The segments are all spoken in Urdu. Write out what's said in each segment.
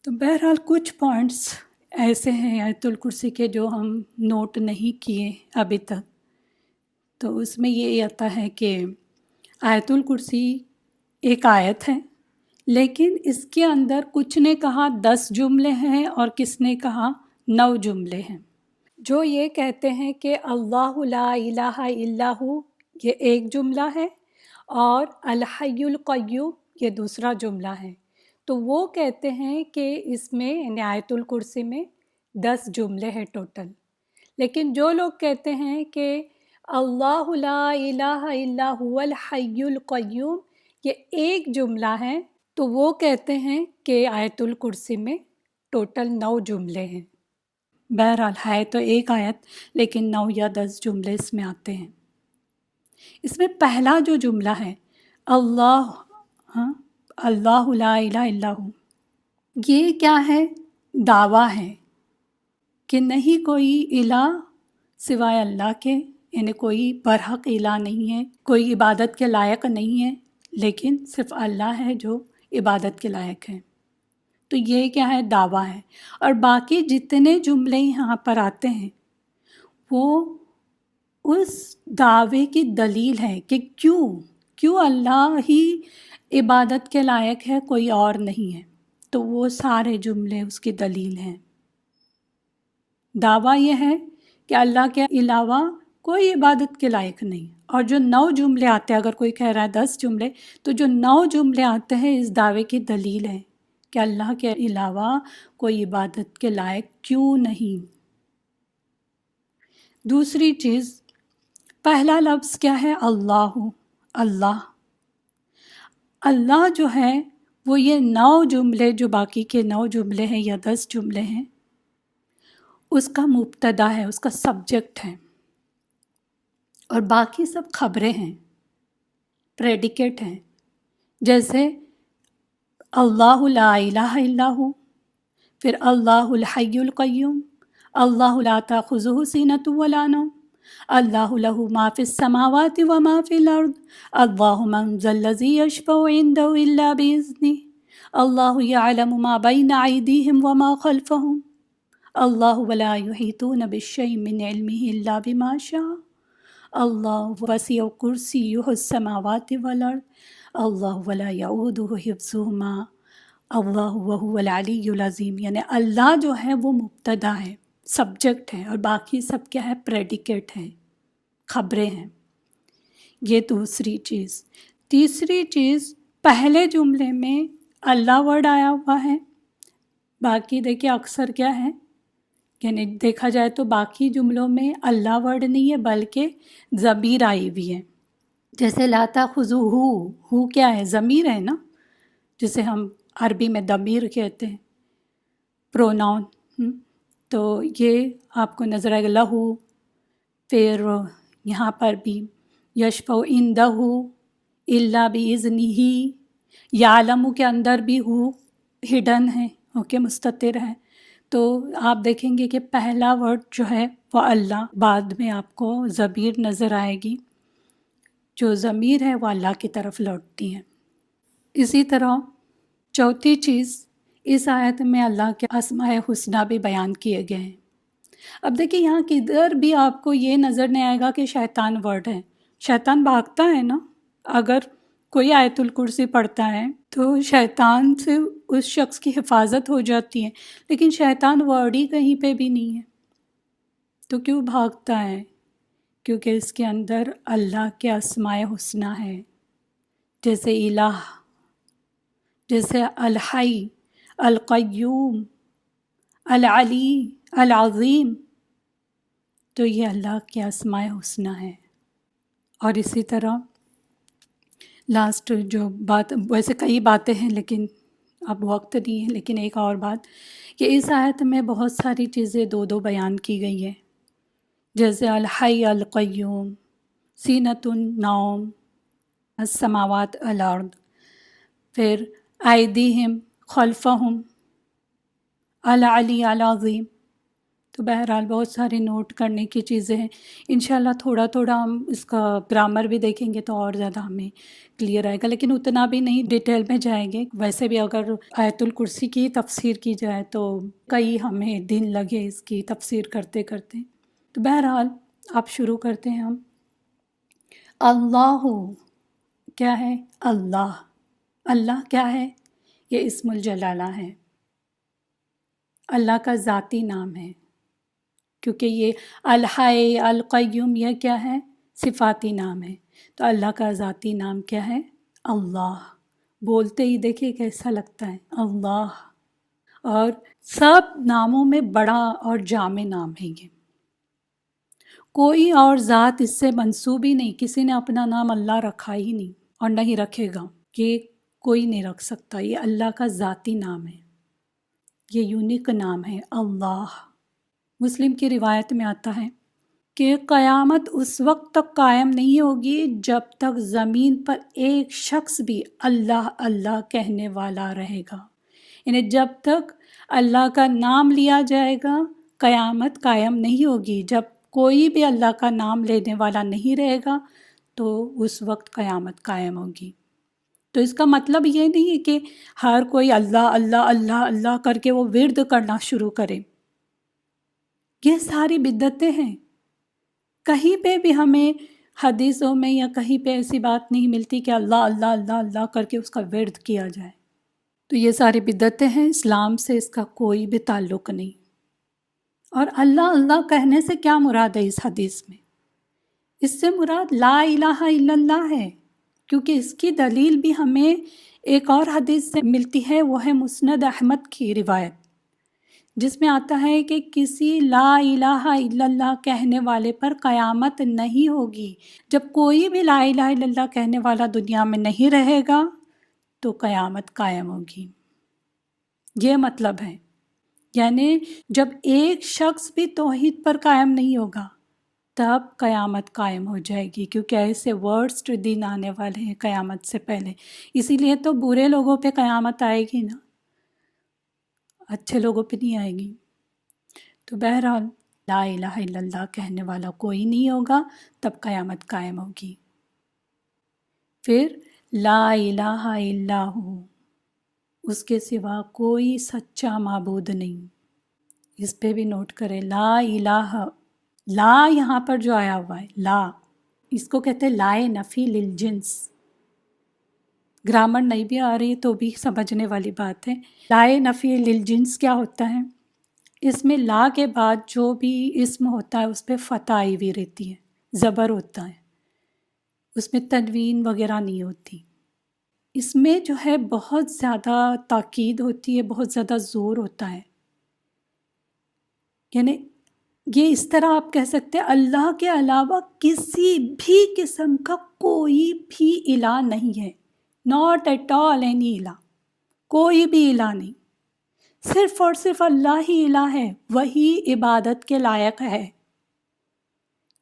تو بہرحال کچھ پوائنٹس ایسے ہیں آیت الکرسی کے جو ہم نوٹ نہیں کیے ابھی تک. تو اس میں یہ آتا ہے کہ آیت الکرسی ایک آیت ہے، لیکن اس کے اندر کچھ نے کہا 10 جملے ہیں اور کس نے کہا 9 جملے ہیں. جو یہ کہتے ہیں کہ اللہ لا الہ الا ہو یہ ایک جملہ ہے، اور الحی القیوم یہ دوسرا جملہ ہے. تو وہ کہتے ہیں کہ اس میں یعنی آیت الکرسی میں 10 جملے ہیں ٹوٹل. لیکن جو لوگ کہتے ہیں کہ اللہ لا الہ الا هو الحی القیوم یہ ایک جملہ ہے، تو وہ کہتے ہیں کہ آیت الکرسی میں ٹوٹل 9 جملے ہیں. بہرحال ہے تو ایک آیت، لیکن 9 یا 10 جملے اس میں آتے ہیں. اس میں پہلا جو جملہ ہے اللہ، ہاں، اللہ لا الہ الا ہو، یہ کیا ہے؟ دعویٰ ہے کہ نہیں کوئی الہ سوائے اللہ کے، یعنی کوئی برحق الہ نہیں ہے، کوئی عبادت کے لائق نہیں ہے، لیکن صرف اللہ ہے جو عبادت کے لائق ہے. تو یہ کیا ہے؟ دعویٰ ہے. اور باقی جتنے جملے یہاں پر آتے ہیں وہ اس دعوے کی دلیل ہے کہ کیوں اللہ ہی عبادت کے لائق ہے، کوئی اور نہیں ہے. تو وہ سارے جملے اس کی دلیل ہیں. دعویٰ یہ ہے کہ اللہ کے علاوہ کوئی عبادت کے لائق نہیں. اور جو 9 جملے آتے ہیں، اگر کوئی کہہ رہا ہے 10 جملے، تو جو 9 جملے آتے ہیں اس دعوے کی دلیل ہے کہ اللہ کے علاوہ کوئی عبادت کے لائق کیوں نہیں. دوسری چیز، پہلا لفظ کیا ہے؟ اللہ. اللہ اللہ جو ہے وہ یہ 9 جملے، جو باقی کے 9 جملے ہیں یا 10 جملے ہیں، اس کا مبتدا ہے، اس کا سبجیکٹ ہے، اور باقی سب خبریں ہیں، پریڈیکیٹ ہیں. جیسے اللہ لا الہ الا ہو، پھر اللہ الحی القیوم، اللہ لا تأخذہ سینۃ ولا نوم، اللہ لہ ما فی السماوات وما فی الارض، اللہ من ذا الذی یشفع عندہ الا بإذنہ، اللہ یعلم ما بین ایدیہم وما خلفہم، اللہ ولا یحیطون بشیء من علمہ الا بما شاء، اللہ وسع کرسیہ السماوات والارض، اللہ ولا یعودہ حفظہما، اللہ وہو العلی العظیم. یعنی اللہ جو ہے وہ مبتدا ہے، سبجیکٹ ہے، اور باقی سب کیا ہے؟ پریڈیکیٹ ہے، خبریں ہیں. یہ دوسری چیز. تیسری چیز، پہلے جملے میں اللہ ورڈ آیا ہوا ہے، باقی دیکھیں اکثر کیا ہے، یعنی دیکھا جائے تو باقی جملوں میں اللہ ورڈ نہیں ہے بلکہ ضمیر آئی ہوئی ہے. جیسے لا تأخذہ، ہو کیا ہے؟ ضمیر ہے نا، جسے ہم عربی میں ضمیر کہتے ہیں، پروناؤن. تو یہ آپ کو نظر آئے گا لہو. پھر یہاں پر بھی یشفع عندہ الا بإذنہ، یعلم کے اندر بھی ہو ہڈن ہے، اوکے، مستتر ہے. تو آپ دیکھیں گے کہ پہلا ورڈ جو ہے وہ اللہ، بعد میں آپ کو ضمیر نظر آئے گی، جو ضمیر ہے وہ اللہ کی طرف لوٹتی ہے. اسی طرح چوتھی چیز، اس آیت میں اللہ کے اسماء حسنہ بھی بیان کیے گئے ہیں. اب دیکھیں یہاں کدھر بھی آپ کو یہ نظر نہیں آئے گا کہ شیطان ورڈ ہے. شیطان بھاگتا ہے نا، اگر کوئی آیت الکرسی پڑھتا ہے تو شیطان سے اس شخص کی حفاظت ہو جاتی ہے، لیکن شیطان ورڈ ہی کہیں پہ بھی نہیں ہے. تو کیوں بھاگتا ہے؟ کیونکہ اس کے اندر اللہ کے اسماء حسنہ ہے، جیسے الہ، جیسے الحی، القیوم، العلی، العظیم. تو یہ اللہ کے اسماء حسنہ ہے. اور اسی طرح لاسٹ جو بات، ویسے کئی باتیں ہیں لیکن اب وقت نہیں ہے، لیکن ایک اور بات کہ اس آیت میں بہت ساری چیزیں دو بیان کی گئی ہیں، جیسے الحی القیوم، سینۃ النوم، السماوات الارض، پھر ایدیہم خلفہم، العلی العظیم. تو بہرحال بہت سارے نوٹ کرنے کی چیزیں ہیں. انشاءاللہ تھوڑا تھوڑا ہم اس کا گرامر بھی دیکھیں گے تو اور زیادہ ہمیں کلیئر آئے گا، لیکن اتنا بھی نہیں ڈیٹیل میں جائیں گے. ویسے بھی اگر آیت الکرسی کی تفسیر کی جائے تو کئی ہمیں دن لگے اس کی تفسیر کرتے کرتے. تو بہرحال آپ شروع کرتے ہیں. ہم اللہ کیا ہے؟ اللہ. اللہ کیا ہے؟ یہ اسم الجلالہ ہے، اللہ کا ذاتی نام ہے، کیونکہ یہ الحی القیوم یہ کیا ہے؟ صفاتی نام ہے. تو اللہ کا ذاتی نام کیا ہے؟ اللہ. بولتے ہی دیکھیے کیسا لگتا ہے، اللہ. اور سب ناموں میں بڑا اور جامع نام ہے یہ. کوئی اور ذات اس سے منسوب ہی نہیں، کسی نے اپنا نام اللہ رکھا ہی نہیں اور نہیں رکھے گا، کہ کوئی نہیں رکھ سکتا. یہ اللہ کا ذاتی نام ہے، یہ یونیک نام ہے اللہ. مسلم کی روایت میں آتا ہے کہ قیامت اس وقت تک قائم نہیں ہوگی جب تک زمین پر ایک شخص بھی اللہ اللہ کہنے والا رہے گا. یعنی جب تک اللہ کا نام لیا جائے گا قیامت قائم نہیں ہوگی. جب کوئی بھی اللہ کا نام لینے والا نہیں رہے گا تو اس وقت قیامت قائم ہوگی. تو اس کا مطلب یہ نہیں ہے کہ ہر کوئی اللہ اللہ اللہ اللہ کر کے وہ ورد کرنا شروع کرے. یہ ساری بدعتیں ہیں. کہیں پہ بھی ہمیں حدیثوں میں یا کہیں پہ ایسی بات نہیں ملتی کہ اللہ اللہ اللہ اللہ کر کے اس کا ورد کیا جائے. تو یہ ساری بدعتیں ہیں، اسلام سے اس کا کوئی بھی تعلق نہیں. اور اللہ اللہ کہنے سے کیا مراد ہے اس حدیث میں؟ اس سے مراد لا الہ الا اللہ ہے، کیونکہ اس کی دلیل بھی ہمیں ایک اور حدیث سے ملتی ہے، وہ ہے مسند احمد کی روایت، جس میں آتا ہے کہ کسی لا الہ الا اللہ کہنے والے پر قیامت نہیں ہوگی. جب کوئی بھی لا الہ الا اللہ کہنے والا دنیا میں نہیں رہے گا تو قیامت قائم ہوگی. یہ مطلب ہے. یعنی جب ایک شخص بھی توحید پر قائم نہیں ہوگا تب قیامت قائم ہو جائے گی، کیونکہ ایسے ورسٹ دن آنے والے ہیں قیامت سے پہلے. اسی لیے تو برے لوگوں پہ قیامت آئے گی نا، اچھے لوگوں پہ نہیں آئے گی. تو بہرحال لا الہ الا اللہ کہنے والا کوئی نہیں ہوگا تب قیامت قائم ہوگی. پھر لا الہ الا ہو، اس کے سوا کوئی سچا معبود نہیں. اس پہ بھی نوٹ کریں، لا الہ. لا یہاں پر جو آیا ہوا ہے لا، اس کو کہتے ہیں لائے نفی للجنس. گرامر نہیں بھی آ رہی تو بھی سمجھنے والی بات ہے. لائے نفی للجنس کیا ہوتا ہے؟ اس میں لا کے بعد جو بھی اسم ہوتا ہے اس پہ فتح آئی ہوئی رہتی ہے، زبر ہوتا ہے، اس میں تنوین وغیرہ نہیں ہوتی. اس میں جو ہے بہت زیادہ تاکید ہوتی ہے، بہت زیادہ زور ہوتا ہے. یعنی یہ اس طرح آپ کہہ سکتے ہیں اللہ کے علاوہ کسی بھی قسم کا کوئی بھی الہ نہیں ہے. ناٹ ایٹ آل اینی الہ، کوئی بھی الہ نہیں، صرف اور صرف اللہ ہی الہ ہے، وہی عبادت کے لائق ہے.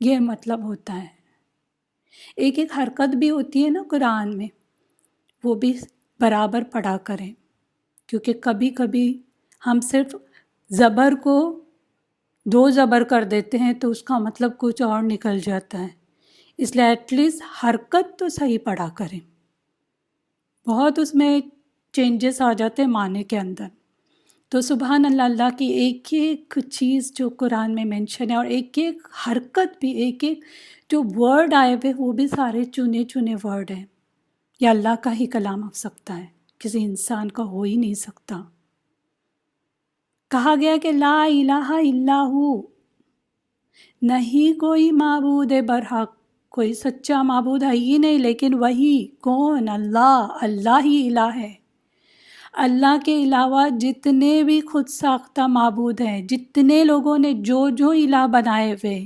یہ مطلب ہوتا ہے. ایک ایک حرکت بھی ہوتی ہے نا قرآن میں، وہ بھی برابر پڑھا کریں، کیونکہ کبھی کبھی ہم صرف زبر کو 2 زبر کر دیتے ہیں تو اس کا مطلب کچھ اور نکل جاتا ہے. اس لیے ایٹ لیسٹ حرکت تو صحیح پڑھا کریں. بہت اس میں چینجز آ جاتے ہیں معنی کے اندر. تو سبحان اللہ، اللہ کی ایک ایک چیز جو قرآن میں مینشن ہے، اور ایک ایک حرکت بھی، ایک ایک جو ورڈ آئے ہوئے وہ بھی سارے چنے چنے ورڈ ہیں. یہ اللہ کا ہی کلام ہو سکتا ہے، کسی انسان کا ہو ہی نہیں سکتا. کہا گیا کہ لا الہ الا ہو، نہیں کوئی معبود برحق، کوئی سچا معبود ہے ہی نہیں، لیکن وہی کون؟ اللہ. اللہ ہی الہ ہے. اللہ کے علاوہ جتنے بھی خود ساختہ معبود ہیں، جتنے لوگوں نے جو جو الہ بنائے ہوئے،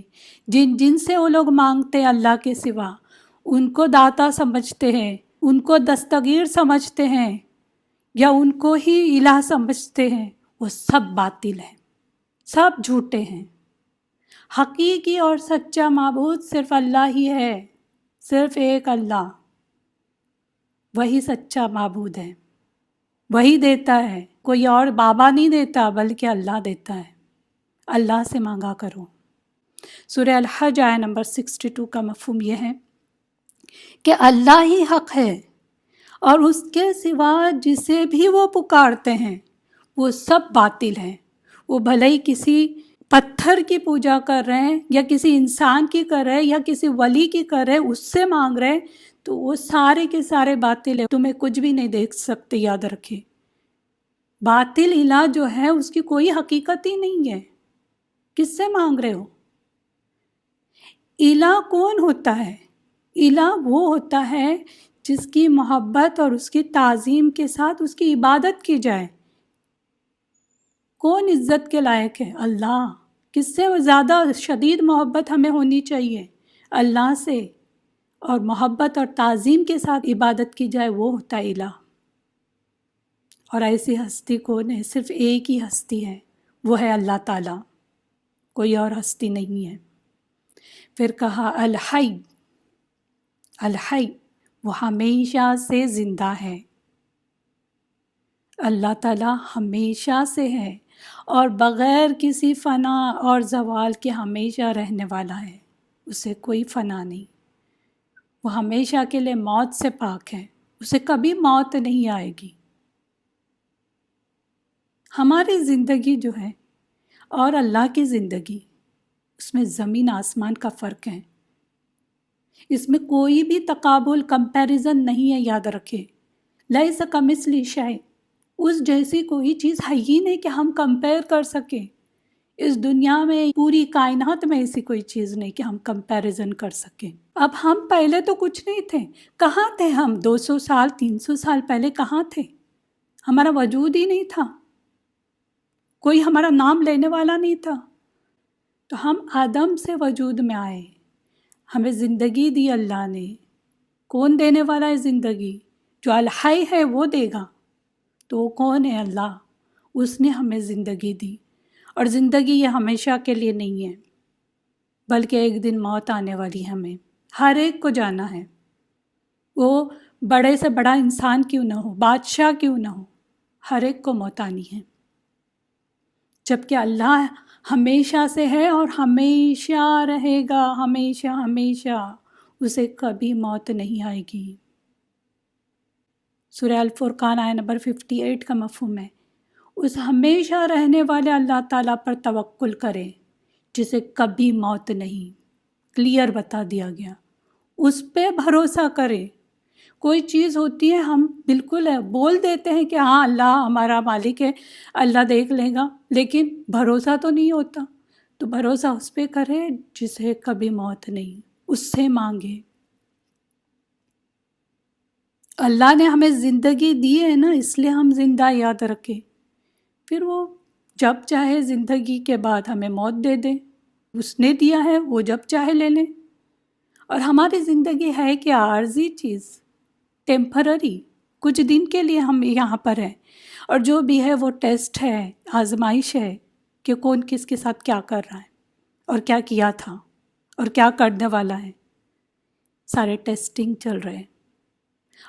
جن سے وہ لوگ مانگتے ہیں اللہ کے سوا، ان کو داتا سمجھتے ہیں، ان کو دستگیر سمجھتے ہیں، یا ان کو ہی الہ سمجھتے ہیں، وہ سب باطل ہیں، سب جھوٹے ہیں. حقیقی اور سچا معبود صرف اللہ ہی ہے، صرف ایک اللہ. وہی سچا معبود ہے، وہی دیتا ہے. کوئی اور بابا نہیں دیتا بلکہ اللہ دیتا ہے. اللہ سے مانگا کرو۔ سورہ الحج آیہ نمبر 62 کا مفہوم یہ ہے کہ اللہ ہی حق ہے اور اس کے سوا جسے بھی وہ پکارتے ہیں وہ سب باطل ہیں۔ وہ بھلے ہی کسی پتھر کی پوجا کر رہے ہیں یا کسی انسان کی کر رہے ہیں یا کسی ولی کی کر رہے ہیں، اس سے مانگ رہے ہیں، تو وہ سارے کے سارے باطل ہیں، تمہیں کچھ بھی نہیں دیکھ سکتے۔ یاد رکھیں، باطل الہ جو ہے اس کی کوئی حقیقت ہی نہیں ہے۔ کس سے مانگ رہے ہو؟ الہ کون ہوتا ہے؟ الہ وہ ہوتا ہے جس کی محبت اور اس کی تعظیم کے ساتھ اس کی عبادت کی جائے۔ کون عزت کے لائق ہے؟ اللہ۔ کس سے زیادہ شدید محبت ہمیں ہونی چاہیے؟ اللہ سے۔ اور محبت اور تعظیم کے ساتھ عبادت کی جائے، وہ ہوتا ہے الہ۔ اور ایسی ہستی کون ہے؟ صرف ایک ہی ہستی ہے، وہ ہے اللہ تعالیٰ، کوئی اور ہستی نہیں ہے۔ پھر کہا الحی، الحی وہ ہمیشہ سے زندہ ہے۔ اللہ تعالیٰ ہمیشہ سے ہے اور بغیر کسی فنا اور زوال کے ہمیشہ رہنے والا ہے، اسے کوئی فنا نہیں۔ وہ ہمیشہ کے لیے موت سے پاک ہے، اسے کبھی موت نہیں آئے گی۔ ہماری زندگی جو ہے اور اللہ کی زندگی، اس میں زمین آسمان کا فرق ہے۔ اس میں کوئی بھی تقابل، کمپیریزن نہیں ہے۔ یاد رکھے، لیس کمثلہ شیء، اس جیسی کوئی چیز ہے ہی نہیں کہ ہم کمپیئر کر سکیں۔ اس دنیا میں، پوری کائنات میں ایسی کوئی چیز نہیں کہ ہم کمپیریزن کر سکیں۔ اب ہم پہلے تو کچھ نہیں تھے، کہاں تھے ہم 200 سال 300 سال پہلے؟ کہاں تھے؟ ہمارا وجود ہی نہیں تھا، کوئی ہمارا نام لینے والا نہیں تھا۔ تو ہم آدم سے وجود میں آئے، ہمیں زندگی دی اللہ نے۔ کون دینے والا ہے زندگی؟ جو الحی ہے وہ دے گا۔ تو وہ کون ہے؟ اللہ۔ اس نے ہمیں زندگی دی، اور زندگی یہ ہمیشہ کے لیے نہیں ہے، بلکہ ایک دن موت آنے والی ہے۔ ہمیں ہر ایک کو جانا ہے، وہ بڑے سے بڑا انسان کیوں نہ ہو، بادشاہ کیوں نہ ہو، ہر ایک کو موت آنی ہے۔ جبکہ اللہ ہمیشہ سے ہے اور ہمیشہ رہے گا، ہمیشہ ہمیشہ، اسے کبھی موت نہیں آئے گی۔ سورہ الفرقان آیہ نمبر 58 کا مفہوم ہے، اس ہمیشہ رہنے والے اللہ تعالیٰ پر توکل کرے جسے کبھی موت نہیں۔ کلیئر بتا دیا گیا، اس پہ بھروسہ کرے۔ کوئی چیز ہوتی ہے ہم بالکل بول دیتے ہیں کہ ہاں اللہ ہمارا مالک ہے، اللہ دیکھ لے گا، لیکن بھروسہ تو نہیں ہوتا۔ تو بھروسہ اس پہ کرے جسے کبھی موت نہیں، اس سے مانگے۔ اللہ نے ہمیں زندگی دی ہے نا، اس لیے ہم زندہ، یاد رکھیں۔ پھر وہ جب چاہے زندگی کے بعد ہمیں موت دے دے، اس نے دیا ہے، وہ جب چاہے لے لیں۔ اور ہماری زندگی ہے کہ عارضی چیز، ٹیمپرری، کچھ دن کے لیے ہم یہاں پر ہیں، اور جو بھی ہے وہ ٹیسٹ ہے، آزمائش ہے کہ کون کس کے ساتھ کیا کر رہا ہے اور کیا کیا تھا اور کیا کرنے والا ہے۔ سارے ٹیسٹنگ چل رہے ہیں،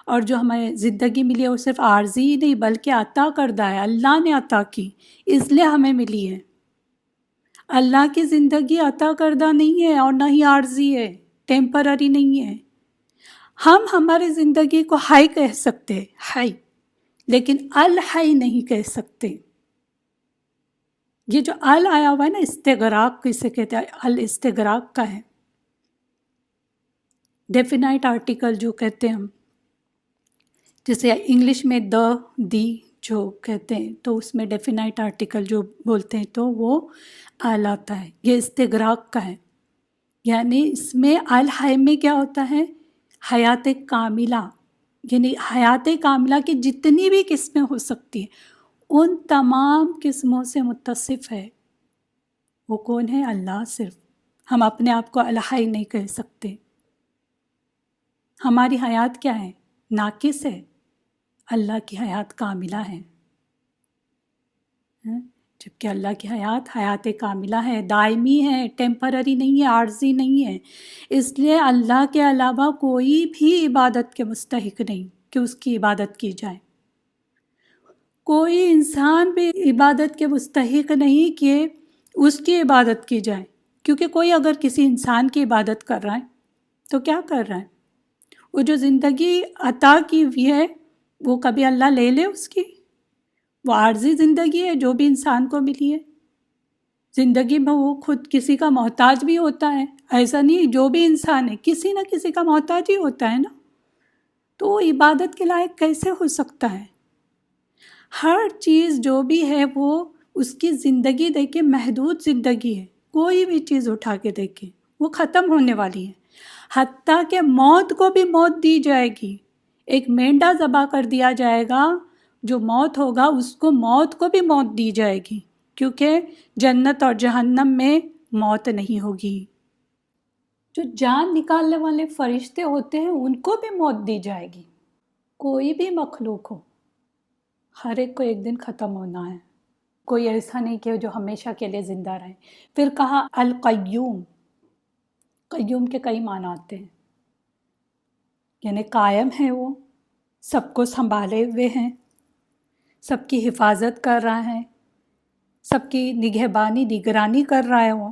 اور جو ہمیں زندگی ملی ہے وہ صرف عارضی ہی نہیں بلکہ عطا کردہ ہے، اللہ نے عطا کی، اس لیے ہمیں ملی ہے۔ اللہ کی زندگی عطا کردہ نہیں ہے اور نہ ہی عارضی ہے، ٹیمپرری نہیں ہے۔ ہم ہماری زندگی کو ہائی کہہ سکتے، ہائی، لیکن الحی نہیں کہہ سکتے۔ یہ جو ال آیا ہوا ہے نا، استغراق کسے کہتے ہیں؟ الاستغراق کا ہے، ڈیفینائٹ آرٹیکل جو کہتے ہیں ہم، جیسے انگلش میں دا، دی جو کہتے ہیں، تو اس میں ڈیفینائٹ آرٹیکل جو بولتے ہیں تو وہ ال آتا ہے۔ یہ استغراق کا ہے، یعنی اس میں الحی میں کیا ہوتا ہے؟ حیات کاملہ، یعنی حیات کاملہ کی جتنی بھی قسمیں ہو سکتی ہیں ان تمام قسموں سے متصف ہے۔ وہ کون ہے؟ اللہ۔ صرف ہم اپنے آپ کو الحی نہیں کہہ سکتے۔ ہماری حیات کیا ہے؟ ناقص ہے، اللہ کی حیات کاملہ ہے، جبکہ اللہ کی حیات کاملہ ہے، دائمی ہے، ٹیمپرری نہیں ہے، عارضی نہیں ہے۔ اس لیے اللہ کے علاوہ کوئی بھی عبادت کے مستحق نہیں کہ اس کی عبادت کی جائے۔ کوئی انسان بھی عبادت کے مستحق نہیں کہ اس کی عبادت کی جائے، کیونکہ کوئی اگر کسی انسان کی عبادت کر رہا ہے تو کیا کر رہا ہے؟ وہ جو زندگی عطا کی ہوئی ہے وہ کبھی اللہ لے لے اس کی؟ وہ عارضی زندگی ہے جو بھی انسان کو ملی ہے۔ زندگی میں وہ خود کسی کا محتاج بھی ہوتا ہے، ایسا نہیں، جو بھی انسان ہے کسی نہ کسی کا محتاج ہی ہوتا ہے نا، تو وہ عبادت کے لائق کیسے ہو سکتا ہے؟ ہر چیز جو بھی ہے وہ اس کی زندگی دیکھے محدود زندگی ہے، کوئی بھی چیز اٹھا کے دیکھے وہ ختم ہونے والی ہے، حتیٰ کہ موت کو بھی موت دی جائے گی۔ ایک مینڈا ذبح کر دیا جائے گا، جو موت ہوگا اس کو موت کو بھی موت دی جائے گی، کیونکہ جنت اور جہنم میں موت نہیں ہوگی۔ جو جان نکالنے والے فرشتے ہوتے ہیں ان کو بھی موت دی جائے گی۔ کوئی بھی مخلوق ہو، ہر ایک کو ایک دن ختم ہونا ہے، کوئی ایسا نہیں کہ جو ہمیشہ کے لیے زندہ رہے۔ پھر کہا القیوم، قیوم کے کئی معنی آتے ہیں، یعنی قائم ہے، وہ سب کو سنبھالے ہوئے ہیں، سب کی حفاظت کر رہا ہے، سب کی نگہبانی نگرانی کر رہا ہے۔ وہ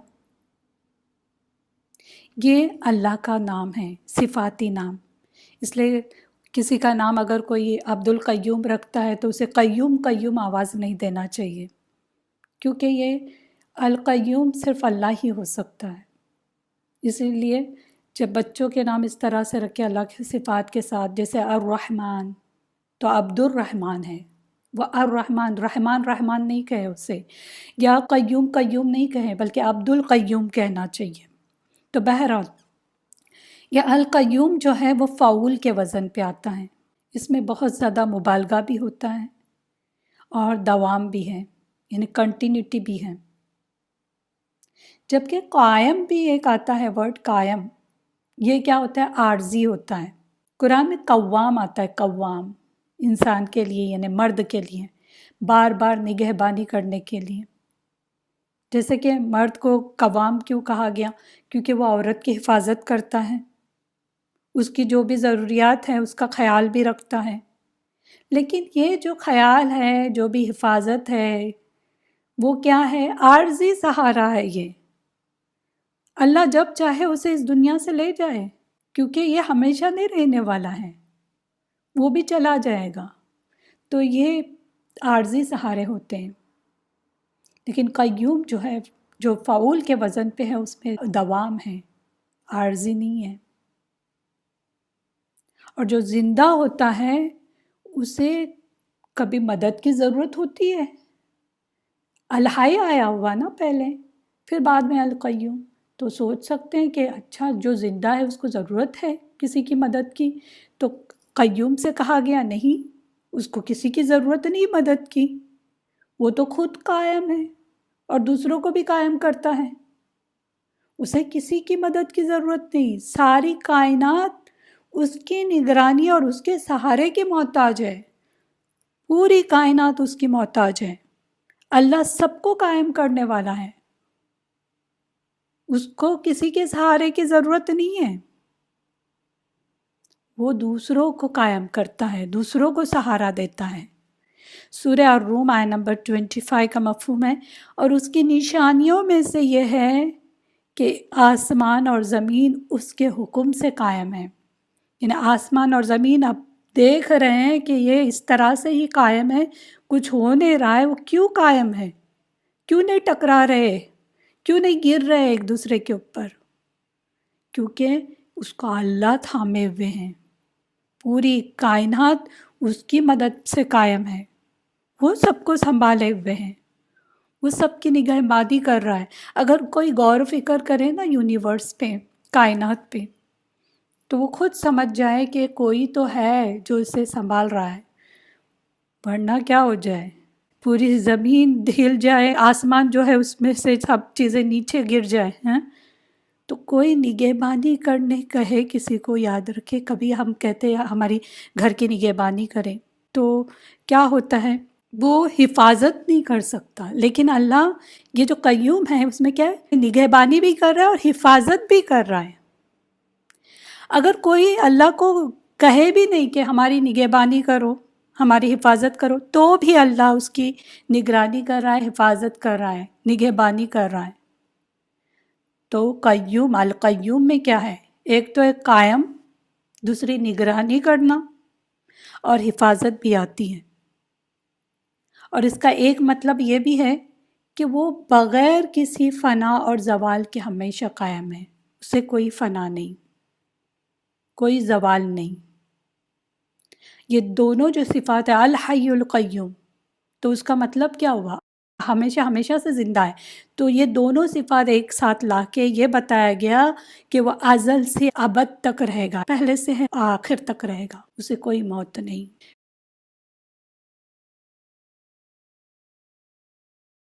یہ اللہ کا نام ہے، صفاتی نام۔ اس لیے کسی کا نام اگر کوئی عبد القیوم رکھتا ہے تو اسے قیوم قیوم آواز نہیں دینا چاہیے، کیونکہ یہ القیوم صرف اللہ ہی ہو سکتا ہے۔ اسی لیے جب بچوں کے نام اس طرح سے رکھے اللہ کی صفات کے ساتھ، جیسے الرحمن تو عبد الرحمن ہے، وہ الرحمن، رحمان رحمان نہیں کہے اسے، یا قیوم قیوم نہیں کہے، بلکہ عبد القیوم کہنا چاہیے۔ تو بہرحال یہ القیوم جو ہے وہ فعول کے وزن پہ آتا ہے، اس میں بہت زیادہ مبالغہ بھی ہوتا ہے اور دوام بھی ہے، یعنی کنٹینیوٹی بھی ہے۔ جبکہ قائم بھی ایک آتا ہے ورڈ، قائم، یہ کیا ہوتا ہے؟ عارضی ہوتا ہے۔ قرآن میں قوام آتا ہے، قوام، انسان کے لیے یعنی مرد کے لیے، بار بار نگہبانی کرنے کے لیے۔ جیسے کہ مرد کو قوام کیوں کہا گیا؟ کیونکہ وہ عورت کی حفاظت کرتا ہے، اس کی جو بھی ضروریات ہیں اس کا خیال بھی رکھتا ہے۔ لیکن یہ جو خیال ہے، جو بھی حفاظت ہے، وہ کیا ہے؟ عارضی سہارا ہے۔ یہ اللہ جب چاہے اسے اس دنیا سے لے جائے، کیونکہ یہ ہمیشہ نہیں رہنے والا ہے، وہ بھی چلا جائے گا۔ تو یہ عارضی سہارے ہوتے ہیں۔ لیکن قیوم جو ہے، جو فعول کے وزن پہ ہے، اس میں دوام ہے، عارضی نہیں ہے۔ اور جو زندہ ہوتا ہے اسے کبھی مدد کی ضرورت ہوتی ہے، الحی آیا ہوا نا پہلے، پھر بعد میں القیوم، تو سوچ سکتے ہیں کہ اچھا جو زندہ ہے اس کو ضرورت ہے کسی کی مدد کی، تو قیوم سے کہا گیا نہیں، اس کو کسی کی ضرورت نہیں مدد کی، وہ تو خود قائم ہے اور دوسروں کو بھی قائم کرتا ہے، اسے کسی کی مدد کی ضرورت نہیں۔ ساری کائنات اس کی نگرانی اور اس کے سہارے کی محتاج ہے، پوری کائنات اس کی محتاج ہے۔ اللہ سب کو قائم کرنے والا ہے، اس کو کسی کے سہارے کی ضرورت نہیں ہے، وہ دوسروں کو قائم کرتا ہے، دوسروں کو سہارا دیتا ہے۔ سورہ الروم آیت نمبر 25 کا مفہوم ہے، اور اس کی نشانیوں میں سے یہ ہے کہ آسمان اور زمین اس کے حکم سے قائم ہے۔ یعنی آسمان اور زمین اب دیکھ رہے ہیں کہ یہ اس طرح سے ہی قائم ہے، کچھ ہو نہیں رہا ہے، وہ کیوں قائم ہے؟ کیوں نہیں ٹکرا رہے؟ کیوں نہیں گر رہے ایک دوسرے کے اوپر؟ کیونکہ اس کو اللہ تھامے ہوئے ہیں، پوری کائنات اس کی مدد سے قائم ہے، وہ سب کو سنبھالے ہوئے ہیں، وہ سب کی نگہبانی کر رہا ہے۔ اگر کوئی غور و فکر کرے نا یونیورس پہ، کائنات پہ، تو وہ خود سمجھ جائے کہ کوئی تو ہے جو اسے سنبھال رہا ہے، ورنہ کیا ہو جائے، پوری زمین ہل جائے، آسمان جو ہے اس میں سے سب چیزیں نیچے گر جائیں، ہیں تو کوئی نگہبانی کرنے کہے کسی کو، یاد رکھے، کبھی ہم کہتے ہیں ہماری گھر کی نگہبانی کریں، تو کیا ہوتا ہے، وہ حفاظت نہیں کر سکتا، لیکن اللہ یہ جو قیوم ہے اس میں کیا ہے، نگہبانی بھی کر رہا ہے اور حفاظت بھی کر رہا ہے۔ اگر کوئی اللہ کو کہے بھی نہیں کہ ہماری نگہبانی کرو، ہماری حفاظت کرو، تو بھی اللہ اس کی نگرانی کر رہا ہے، حفاظت کر رہا ہے، نگہبانی کر رہا ہے۔ تو قیوم، القیوم میں کیا ہے؟ ایک تو ایک قائم، دوسری نگرانی کرنا، اور حفاظت بھی آتی ہے۔ اور اس کا ایک مطلب یہ بھی ہے کہ وہ بغیر کسی فنا اور زوال کے ہمیشہ قائم ہے، اسے کوئی فنا نہیں، کوئی زوال نہیں۔ یہ دونوں جو صفات ہے الحی القیوم، تو اس کا مطلب کیا ہوا؟ ہمیشہ ہمیشہ سے زندہ ہے۔ تو یہ دونوں صفات ایک ساتھ لا کے یہ بتایا گیا کہ وہ ازل سے ابد تک رہے گا، پہلے سے ہے آخر تک رہے گا، اسے کوئی موت نہیں،